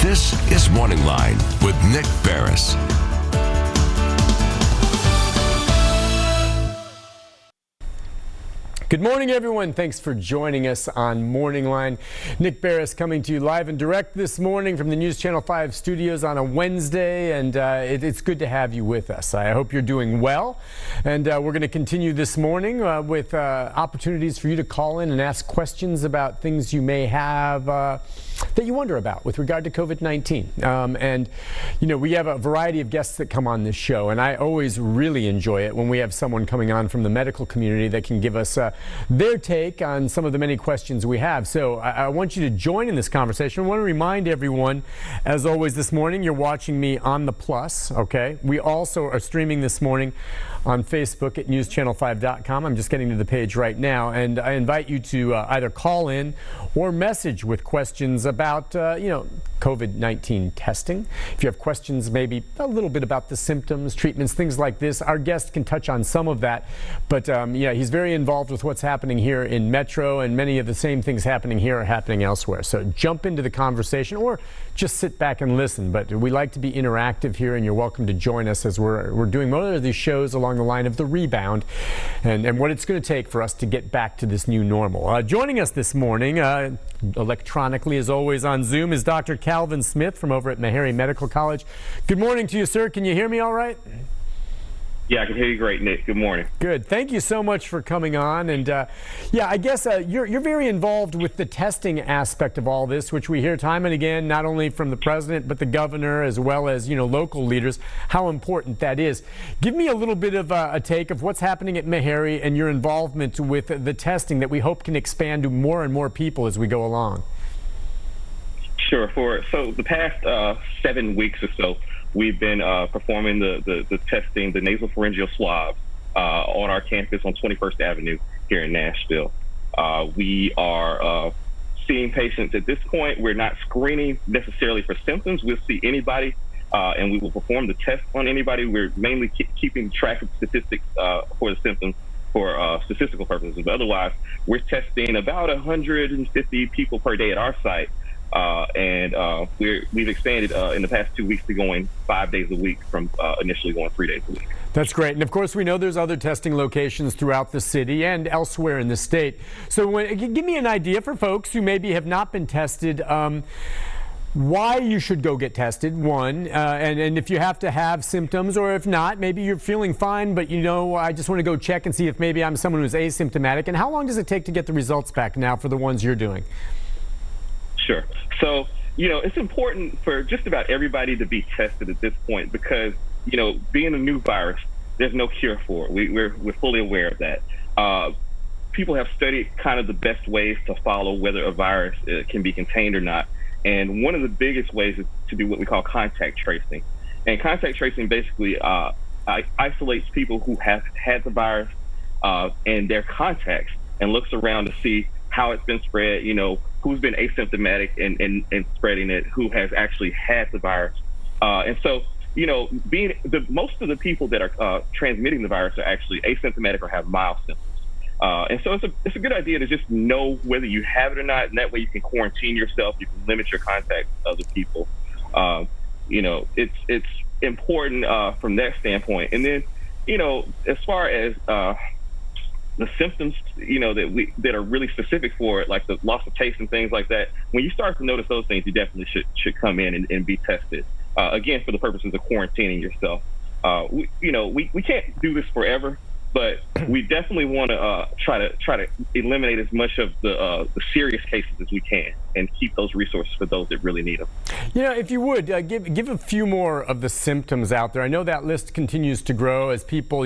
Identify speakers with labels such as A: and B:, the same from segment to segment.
A: This is MorningLine with Nick Barris.
B: Good morning, everyone. Thanks for joining us on MorningLine. Nick Barris coming to you live and direct this morning from the News Channel 5 studios on a Wednesday, and it's good to have you with us. I hope you're doing well, and we're going to continue this morning with opportunities for you to call in and ask questions about things you may have that you wonder about with regard to COVID-19. And, you know, we have a variety of guests that come on this show, and I always really enjoy it when we have someone coming on from the medical community that can give us their take on some of the many questions we have. So I want you to join in this conversation. I want to remind everyone, as always this morning, you're watching me on the Plus, okay? We also are streaming this morning on Facebook at newschannel5.com. I'm just getting to the page right now, and I invite you to either call in or message with questions about, COVID-19 testing. If you have questions, maybe a little bit about the symptoms, treatments, things like this, our guest can touch on some of that. But yeah, he's very involved with what's happening here in Metro, and many of the same things happening here are happening elsewhere. So jump into the conversation or just sit back and listen. But we like to be interactive here, and you're welcome to join us as we're doing most of these shows along the line of the rebound and what it's going to take for us to get back to this new normal. Joining us this morning, electronically as always on Zoom, is Dr. Calvin Smith from over at Meharry Medical College. Good morning to you, sir. Can you hear me all right?
C: Yeah, I can hear you great, Nick. Good morning.
B: Good. Thank you so much for coming on. And yeah, I guess you're very involved with the testing aspect of all this, which we hear time and again, not only from the president, but the governor, as well as, local leaders, how important that is. Give me a little bit of a take of what's happening at Meharry and your involvement with the testing that we hope can expand to more and more people as we go along.
C: Sure. So the past 7 weeks or so, we've been performing the testing, the nasopharyngeal swabs on our campus on 21st Avenue here in Nashville. We are seeing patients at this point. We're not screening necessarily for symptoms. We'll see anybody, and we will perform the test on anybody. We're mainly keeping track of statistics for the symptoms for statistical purposes. But otherwise, we're testing about 150 people per day at our site. And we've expanded in the past 2 weeks to going 5 days a week from initially going 3 days a week.
B: That's great. And of course, we know there's other testing locations throughout the city and elsewhere in the state. So give me an idea for folks who maybe have not been tested, why you should go get tested, one, and if you have to have symptoms, or if not, maybe you're feeling fine, but I just want to go check and see if maybe I'm someone who's asymptomatic. And how long does it take to get the results back now for the ones you're doing?
C: Sure. So, it's important for just about everybody to be tested at this point because, being a new virus, there's no cure for it. We're fully aware of that. People have studied kind of the best ways to follow whether a virus can be contained or not. And one of the biggest ways is to do what we call contact tracing. And contact tracing basically isolates people who have had the virus and their contacts and looks around to see how it's been spread, who's been asymptomatic and spreading it, who has actually had the virus. And so, most of the people that are transmitting the virus are actually asymptomatic or have mild symptoms. And so it's a good idea to just know whether you have it or not, and that way you can quarantine yourself, you can limit your contact with other people. It's important from that standpoint. And then, as far as the symptoms, that are really specific for it, like the loss of taste and things like that, when you start to notice those things, you definitely should come in and be tested. Again, for the purposes of quarantining yourself. We can't do this forever, but we definitely want to try to eliminate as much of the serious cases as we can and keep those resources for those that really need them.
B: If you would, give a few more of the symptoms out there. I know that list continues to grow as people,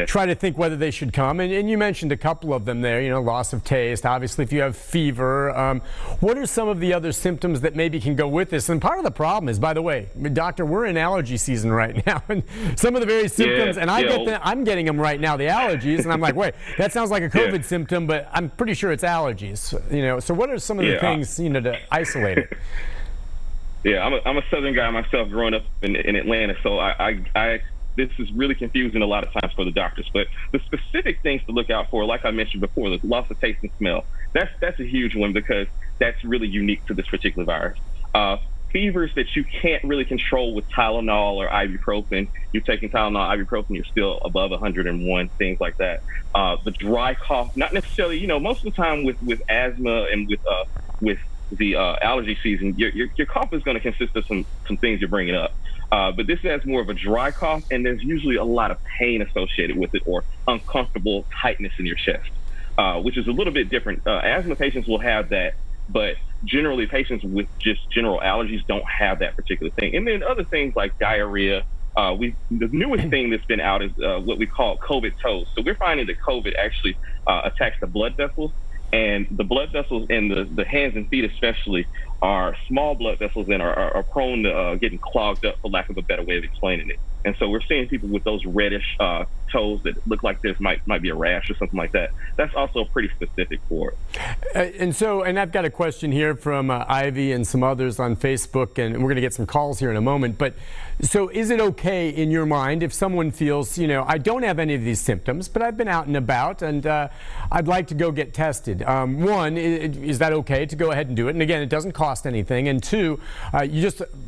B: try to think whether they should come. And you mentioned a couple of them there, loss of taste. Obviously, if you have fever, what are some of the other symptoms that maybe can go with this? And part of the problem is, by the way, doctor, we're in allergy season right now. And some of the very symptoms, and I'm getting them right now, the allergies. And I'm like, wait, that sounds like a COVID symptom, but I'm pretty sure it's allergies. So what are some of the things, to isolate it?
C: Yeah, I'm a Southern guy myself, growing up in Atlanta, so this is really confusing a lot of times for the doctors. But the specific things to look out for, like I mentioned before, the loss of taste and smell, that's a huge one because that's really unique to this particular virus. fevers that you can't really control with Tylenol or ibuprofen. You're taking Tylenol, ibuprofen, you're still above 101, things like that. The dry cough, not necessarily, most of the time with asthma and with the allergy season, your cough is going to consist of some things you're bringing up. But this has more of a dry cough, and there's usually a lot of pain associated with it or uncomfortable tightness in your chest, which is a little bit different. Asthma patients will have that, but generally patients with just general allergies don't have that particular thing. And then other things like diarrhea. The newest thing that's been out is what we call COVID toes. So we're finding that COVID actually attacks the blood vessels. And the blood vessels in the hands and feet especially are small blood vessels and are prone to getting clogged up, for lack of a better way of explaining it. And so we're seeing people with those reddish toes that look like this might be a rash or something like that. That's also pretty specific for it.
B: And I've got a question here from Ivy and some others on Facebook, and we're going to get some calls here in a moment. But so is it okay in your mind if someone feels, I don't have any of these symptoms, but I've been out and about and I'd like to go get tested? One, is that okay to go ahead and do it? And again, it doesn't cost anything. And two,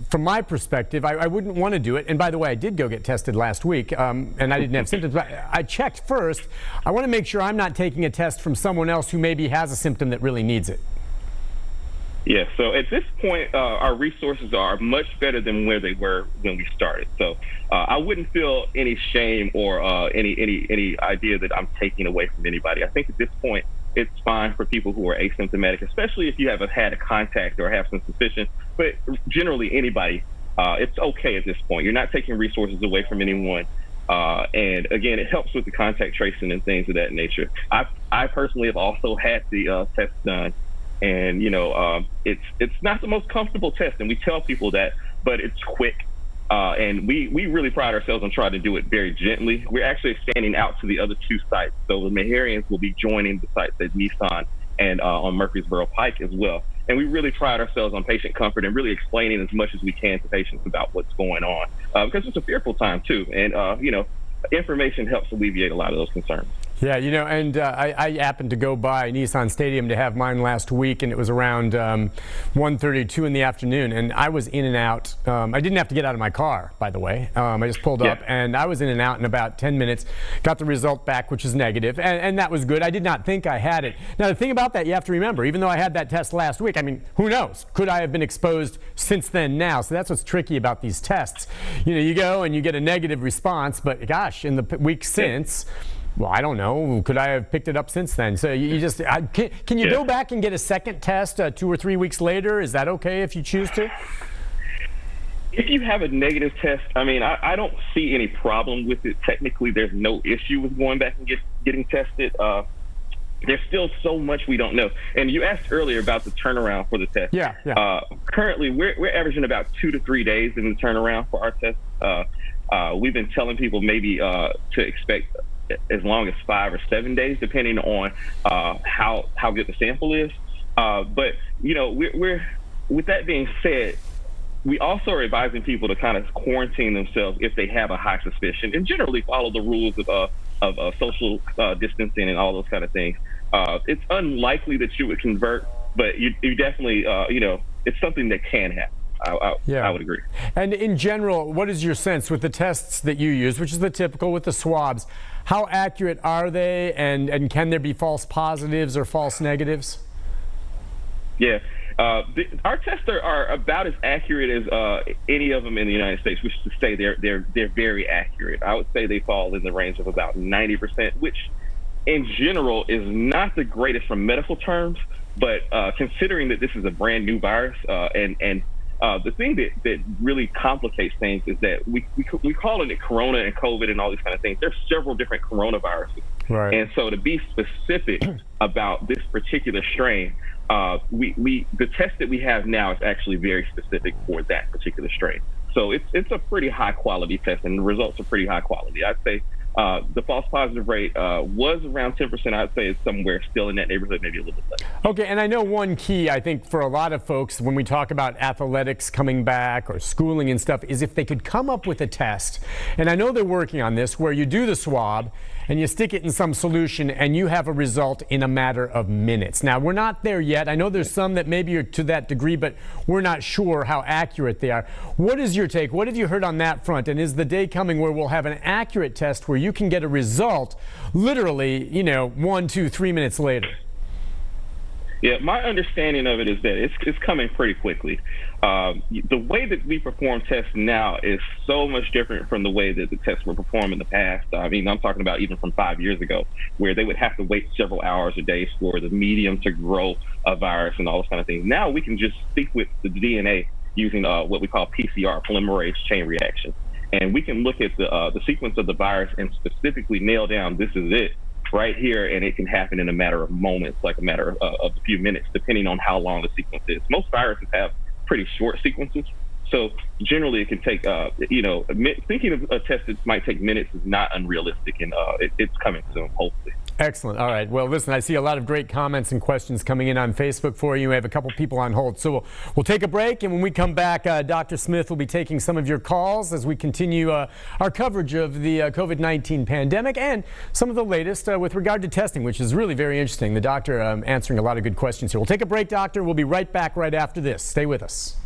B: from my perspective, I wouldn't want to do it. And by the way, I did go get tested last week and I didn't have symptoms. But I checked first. I want to make sure I'm not taking a test from someone else who maybe has a symptom that really needs it.
C: Yeah, so at this point, our resources are much better than where they were when we started. So I wouldn't feel any shame or any idea that I'm taking away from anybody. I think at this point, it's fine for people who are asymptomatic, especially if you haven't had a contact or have some suspicion. But generally, anybody, it's okay at this point. You're not taking resources away from anyone. And again, it helps with the contact tracing and things of that nature. I personally have also had the test done. And, it's not the most comfortable test, and we tell people that, but it's quick. And we really pride ourselves on trying to do it very gently. We're actually expanding out to the other two sites. So the Meharryans will be joining the sites at Nissan and on Murfreesboro Pike as well. And we really pride ourselves on patient comfort and really explaining as much as we can to patients about what's going on, because it's a fearful time, too. And, information helps alleviate a lot of those concerns.
B: Yeah, and I happened to go by Nissan Stadium to have mine last week, and it was around 1:32 in the afternoon, and I was in and out. I didn't have to get out of my car, by the way. I just pulled up, and I was in and out in about 10 minutes, got the result back, which is negative, and that was good. I did not think I had it. Now, the thing about that, you have to remember, even though I had that test last week, who knows? Could I have been exposed since then now? So that's what's tricky about these tests. You go and you get a negative response, but gosh, in the week since, well, I don't know. Could I have picked it up since then? So you just can you go back and get a second test 2 or 3 weeks later? Is that okay if you choose to?
C: If you have a negative test, I don't see any problem with it. Technically, there's no issue with going back and getting tested. There's still so much we don't know. And you asked earlier about the turnaround for the test.
B: Yeah.
C: Currently, we're averaging about 2 to 3 days in the turnaround for our test. We've been telling people maybe to expect as long as 5 or 7 days, depending on how good the sample is. But we're with that being said, we also are advising people to kind of quarantine themselves if they have a high suspicion, and generally follow the rules of social distancing and all those kind of things. It's unlikely that you would convert, but you definitely it's something that can happen. I would agree.
B: And in general, what is your sense with the tests that you use, which is the typical with the swabs? How accurate are they, and can there be false positives or false negatives?
C: Yeah, our tests are about as accurate as any of them in the United States, which is to say they're very accurate. I would say they fall in the range of about 90%, which in general is not the greatest from medical terms, but considering that this is a brand new virus and the thing that really complicates things is that we call it corona and COVID and all these kind of things. There's several different coronaviruses.
B: Right.
C: And so to be specific about this particular strain, the test that we have now is actually very specific for that particular strain. So it's a pretty high quality test, and the results are pretty high quality. I'd say The false positive rate was around 10%. I'd say it's somewhere still in that neighborhood, maybe a little bit less.
B: Okay, and I know one key, I think, for a lot of folks when we talk about athletics coming back or schooling and stuff is if they could come up with a test, and I know they're working on this, where you do the swab and you stick it in some solution and you have a result in a matter of minutes. Now, we're not there yet. I know there's some that maybe are to that degree, but we're not sure how accurate they are. What is your take? What have you heard on that front? And is the day coming where we'll have an accurate test where you can get a result literally, 1, 2, 3 minutes later?
C: Yeah, my understanding of it is that it's coming pretty quickly. The way that we perform tests now is so much different from the way that the tests were performed in the past. I mean, I'm talking about even from 5 years ago, where they would have to wait several hours a day for the medium to grow a virus and all those kind of things. Now we can just sequence the DNA using what we call PCR, polymerase chain reaction. And we can look at the sequence of the virus and specifically nail down this is it right here, and it can happen in a matter of moments, like a matter of a few minutes, depending on how long the sequence is. Most viruses have pretty short sequences, so generally it can take, thinking of a test that might take minutes is not unrealistic, and it's coming soon, hopefully.
B: Excellent. All right. Well, listen, I see a lot of great comments and questions coming in on Facebook for you. We have a couple people on hold. So we'll take a break, and when we come back, Dr. Smith will be taking some of your calls as we continue our coverage of the COVID-19 pandemic and some of the latest with regard to testing, which is really very interesting. The doctor answering a lot of good questions here. We'll take a break, doctor. We'll be right back right after this. Stay with us.